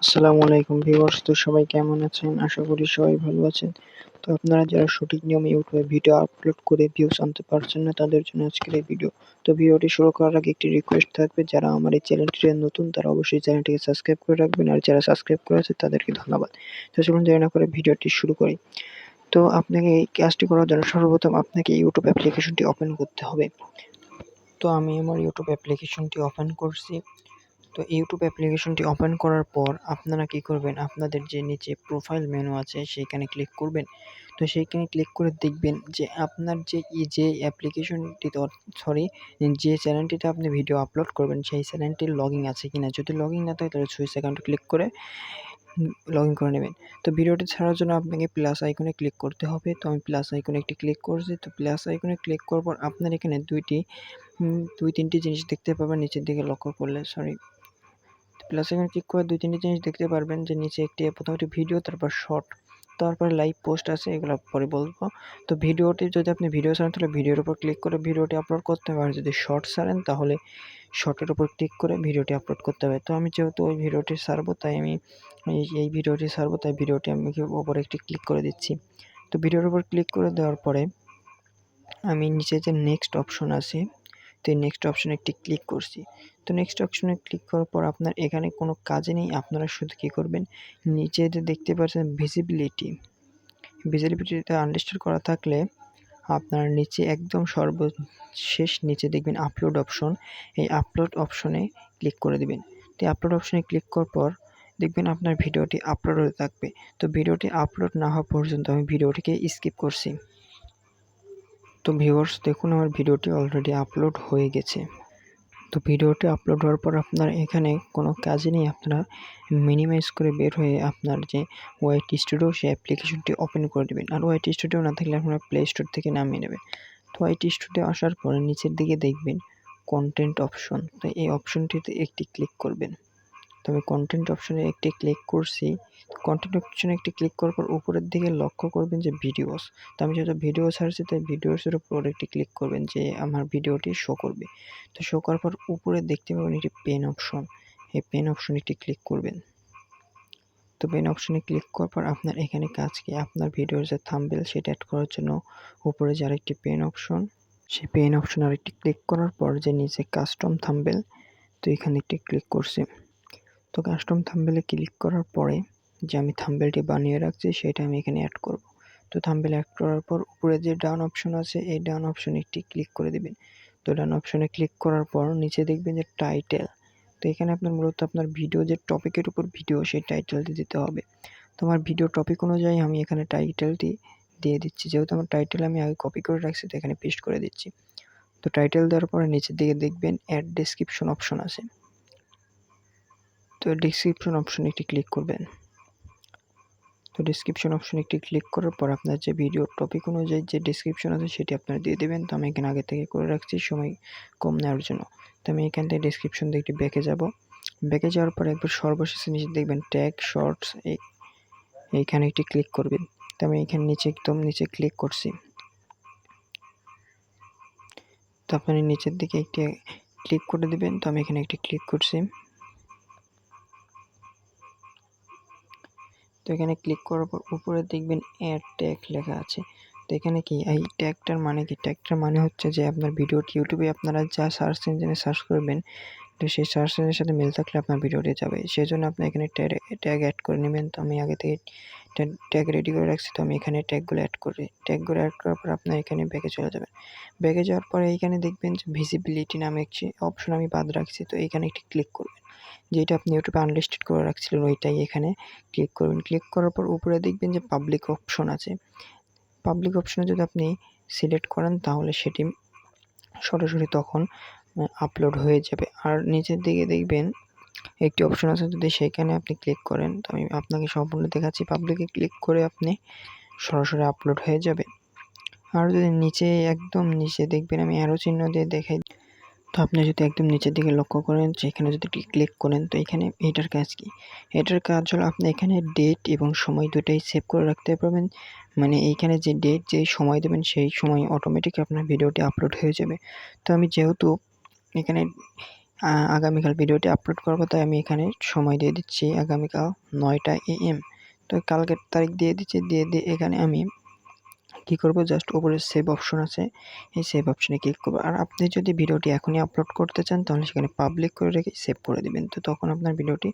আসসালামু আলাইকুম ভিউয়ার্স, তো সবাই কেমন আছেন? আশা করি সবাই ভালো আছেন। তো আপনারা যারা সঠিক নিয়মে ইউটিউবে ভিডিও আপলোড করে ভিউজ আনতে পারছেন না, তাদের জন্য আজকের এই ভিডিও। তো ভিডিওটি শুরু করার আগে একটি রিকোয়েস্ট থাকবে, যারা আমার এই চ্যানেলটিতে নতুন তারা অবশ্যই চ্যানেলটিকে সাবস্ক্রাইব করে রাখবেন, আর যারা সাবস্ক্রাইব করেছে তাদেরকে ধন্যবাদ। তো চলুন দেরি না করে ভিডিওটি শুরু করি। তো আপনাকে এই কাজটি করার জন্য সর্বপ্রথম আপনাকে ইউটিউব অ্যাপ্লিকেশনটি ওপেন করতে হবে। তো আমি আমার ইউটিউব অ্যাপ্লিকেশনটি ওপেন করছি। তো ইউটিউব অ্যাপ্লিকেশনটি ওপেন করার পর আপনারা কি করবেন, আপনাদের যে নিচে প্রোফাইল মেনু আছে সেইখানে ক্লিক করবেন। তো সেইখানে ক্লিক করে দেখবেন যে আপনার যে অ্যাপ্লিকেশনটিতে যে চ্যানেলটিতে আপনি ভিডিও আপলোড করবেন সেই চ্যানেলটির লগইন আছে কিনা। যদি লগইন না থাকে তাহলে সুইচ অ্যাকাউন্টে ক্লিক করে লগইন করে নেবেন। তো ভিডিওটি ছাড়ার জন্য আপনাকে প্লাস আইকনে ক্লিক করতে হবে। তো আমি প্লাস আইকনে একটি ক্লিক করছি। তো প্লাস আইকনে ক্লিক করার পর আপনার এখানে ২-৩টি জিনিস দেখতে পাবেন নিচের দিকে লক্ষ্য করলে, প্লাস আইকনে ক্লিক করে ২-৩টি জিনিস দেখতে পারবেন যে নিচে প্রথমে একটি ভিডিও, তারপর শর্ট, তারপরে লাইভ পোস্ট আছে, এগুলো পরে বলবো। তো ভিডিওটি যদি আপনি ভিডিও ছাড়েন তাহলে ভিডিওর উপর ক্লিক করে ভিডিওটি আপলোড করতে হবে, আর যদি শর্ট ছাড়েন তাহলে শর্টের উপর ক্লিক করে ভিডিওটি আপলোড করতে হবে। তো আমি যেহেতু ওই ভিডিওটি ছাড়বো তাই আমি এই ভিডিওটি ছাড়বো, তাই ভিডিওটি আমি ওপরে একটি ক্লিক করে দিচ্ছি। তো ভিডিওর উপর ক্লিক করে দেওয়ার পরে আমি নিচে যে নেক্সট অপশন আছে, তো এই নেক্সট অপশনে একটি ক্লিক করছি। তো নেক্সট অপশনে ক্লিক করার পর আপনার এখানে কোনো কাজই নেই, আপনারা শুধু কী করবেন, নিচে যে দেখতে পাচ্ছেন ভিজিবিলিটিটা আনলিস্টেড করা থাকলে আপনার নিচে একদম সর্বশেষ নিচে দেখবেন আপলোড অপশন, এই আপলোড অপশনে ক্লিক করে দিবেন। তো আপলোড অপশনে ক্লিক করার পর দেখবেন আপনার ভিডিওটি আপলোড হতে থাকবে। তো ভিডিওটি আপলোড না হওয়া পর্যন্ত আমি ভিডিওটিকে স্কিপ করছি। তো ভিউয়ার্স দেখুন, আমার ভিডিওটি অলরেডি আপলোড হয়ে গেছে। তো ভিডিওটি আপলোড হওয়ার পর আপনার এখানে কোনো কাজই নেই, আপনারা মিনিমাইজ করে বের হয়ে আপনার যে ওয়াইট স্টুডিও সেই অ্যাপ্লিকেশনটি ওপেন করে দেবেন। আর ওয়াইট স্টুডিও না থাকলে আপনারা প্লে স্টোর থেকে নামিয়ে নেবেন। তো ওয়াইট স্টুডিও আসার পরে নিচের দিকে দেখবেন কন্টেন্ট অপশন, তো এই অপশনটিতে একটি ক্লিক করবেন। তো আমি কন্টেন্ট অপশনে একটি ক্লিক করছি। কন্টেন্ট অপশনে একটি ক্লিক করার পর উপরের দিকে লক্ষ্য করবেন যে ভিডিওস, তো আমি যেহেতু ভিডিও ছাড়ছি তাই ভিডিওসের উপর একটি ক্লিক করবেন যে আমার ভিডিওটি শো করবে। তো শো করার পর উপরে দেখতে পাবেন একটি পেন অপশন, এই পেন অপশনে একটি ক্লিক করবেন। তো পেন অপশনে ক্লিক করার পর আপনার এখানে কাজ কি, আপনার ভিডিওর যে থাম্বনেল সেটা অ্যাড করার জন্য উপরে যে আরেকটি পেন অপশন, সেই পেন অপশনে আরেকটি ক্লিক করার পর যে নিচে কাস্টম থাম্বনেল, তো এখানে একটি ক্লিক করছি। তো কাস্টম থাম্বনেলে ক্লিক করার পরে যে আমি থাম্বনেলটি বানিয়ে রাখছি সেটা আমি এখানে অ্যাড করব। তো থাম্বনেল অ্যাড করার পর উপরে যে ডান অপশন আছে এই ডান অপশনে একটি ক্লিক করে দিবেন। তো ডান অপশনে ক্লিক করার পর নিচে দেখবেন যে টাইটেল, তো এখানে আপনার মূলত আপনার ভিডিও যে টপিকের উপর ভিডিও সেই টাইটেলটি দিতে হবে। তো আমার ভিডিও টপিক অনুযায়ী আমি এখানে টাইটেলটি দিয়ে দিচ্ছি, যেহেতু আমার টাইটেল আমি আগে কপি করে রাখছি তো এখানে পেস্ট করে দিচ্ছি। তো টাইটেল দেওয়ার পরে নিচের দিকে দেখবেন অ্যাড ডেসক্রিপশন অপশন আছে, তো ডেসক্রিপশন অপশনে একটি ক্লিক করবেন। তো ডেসক্রিপশন অপশনে একটি ক্লিক করার পর আপনার যে ভিডিও টপিক অনুযায়ী যে ডেসক্রিপশন আছে সেটি আপনারা দিয়ে দেবেন। তো আমি এখানে আগে থেকে করে রাখছি সময় কম নেওয়ার জন্য। তো আমি এখান থেকে ডেসক্রিপশন দিয়ে একটি ব্যাকে যাব। ব্যাকে যাওয়ার পর একবার সর্বশেষে নিচে দেখবেন ট্যাগ শর্টস, এইখানে একটি ক্লিক করবেন। তো আমি এখানে একদম নিচে ক্লিক করছি। তো আপনারা নিচের দিকে একটি ক্লিক করে দেবেন। তো আমি এখানে একটি ক্লিক করছি। তো এখানে ক্লিক করার পর উপরে দেখবেন অ্যাড ট্যাগ লেখা আছে। তো এখানে কি এই ট্যাগটার মানে কি, ট্যাগটার মানে হচ্ছে যে আপনার ভিডিওটি ইউটিউবে আপনারা যা সার্চ ইঞ্জিনে সার্চ করবেন, তো সেই সার্চ ইঞ্জিনের সাথে মিল থাকলে আপনার ভিডিওটি যাবে, সেজন্য আপনি এখানে ট্যাগ অ্যাড করে নেবেন। তো আমি আগে থেকে ট্যাগ রেডি করে রাখছি, তো আমি এখানে ট্যাগগুলো অ্যাড করি। ট্যাগগুলো অ্যাড করার পর আপনার এখানে ব্যাকে চলে যাবেন। ব্যাকে যাওয়ার পরে এইখানে দেখবেন যে ভিজিবিলিটি নামে একটি অপশন আমি বাদ রাখছি, তো এইখানে একটি ক্লিক করবেন। যেটা আপনি ইউটিউবে আনলিস্টেড করে রাখছিলেন ওইটাই এখানে ক্লিক করবেন। ক্লিক করার পর উপরে দেখবেন যে পাবলিক অপশন আছে। পাবলিক অপশনে যদি আপনি সিলেক্ট করেন তাহলে সেটি সরাসরি তখন আপলোড হয়ে যাবে। আর নিচের দিকে দেখবেন একটি অপশন আছে, যদি সেখানে আপনি ক্লিক করেন, তো আমি আপনাকে সম্পূর্ণ দেখাচ্ছি, পাবলিকে ক্লিক করে আপনি সরাসরি আপলোড হয়ে যাবে। আর যদি একদম নিচে দেখবেন আমি অ্যারো চিহ্ন দিয়ে দেখাই, তো আপনি যদি একদম নিচের দিকে লক্ষ্য করেন সেখানে যদি ক্লিক করেন, তো এখানে এটার কাজ কি, এটার কাজ হলো আপনি এখানে ডেট এবং সময় দুটাই সেভ করে রাখতে পারবেন। মানে এইখানে যে ডেট যে সময় দেবেন সেই সময় অটোমেটিক আপনার ভিডিওটি আপলোড হয়ে যাবে। তো আমি যেহেতু এখানে আগামীকাল ভিডিওটি আপলোড করব, তাই আমি এখানে সময় দিয়ে দিচ্ছি আগামীকাল 9টা AM। তো কালকের তারিখ দিয়ে দিচ্ছি, দিয়ে এখানে আমি কী করব, জাস্ট উপরে সেভ অপশন আছে, এই সেভ অপশনে ক্লিক করব। আর আপনি যদি ভিডিওটি এখনই আপলোড করতে চান তাহলে সেখানে পাবলিক করে রেখে সেভ করে দিবেন, তো তখন আপনার ভিডিওটি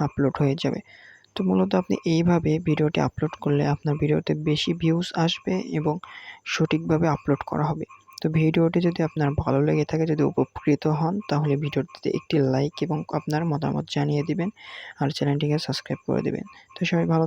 আপলোড হয়ে যাবে। তো মূলত আপনি এইভাবে ভিডিওটি আপলোড করলে আপনার ভিডিওতে বেশি ভিউজ আসবে এবং সঠিকভাবে আপলোড করা হবে। তো ভিডিওটি যদি আপনার ভালো লেগে থাকে, যদি উপকৃত হন, তাহলে ভিডিওটিতে একটি লাইক এবং আপনার মতামত জানিয়ে দিবেন আর চ্যানেলটিকে সাবস্ক্রাইব করে দিবেন। তো সবাই ভালো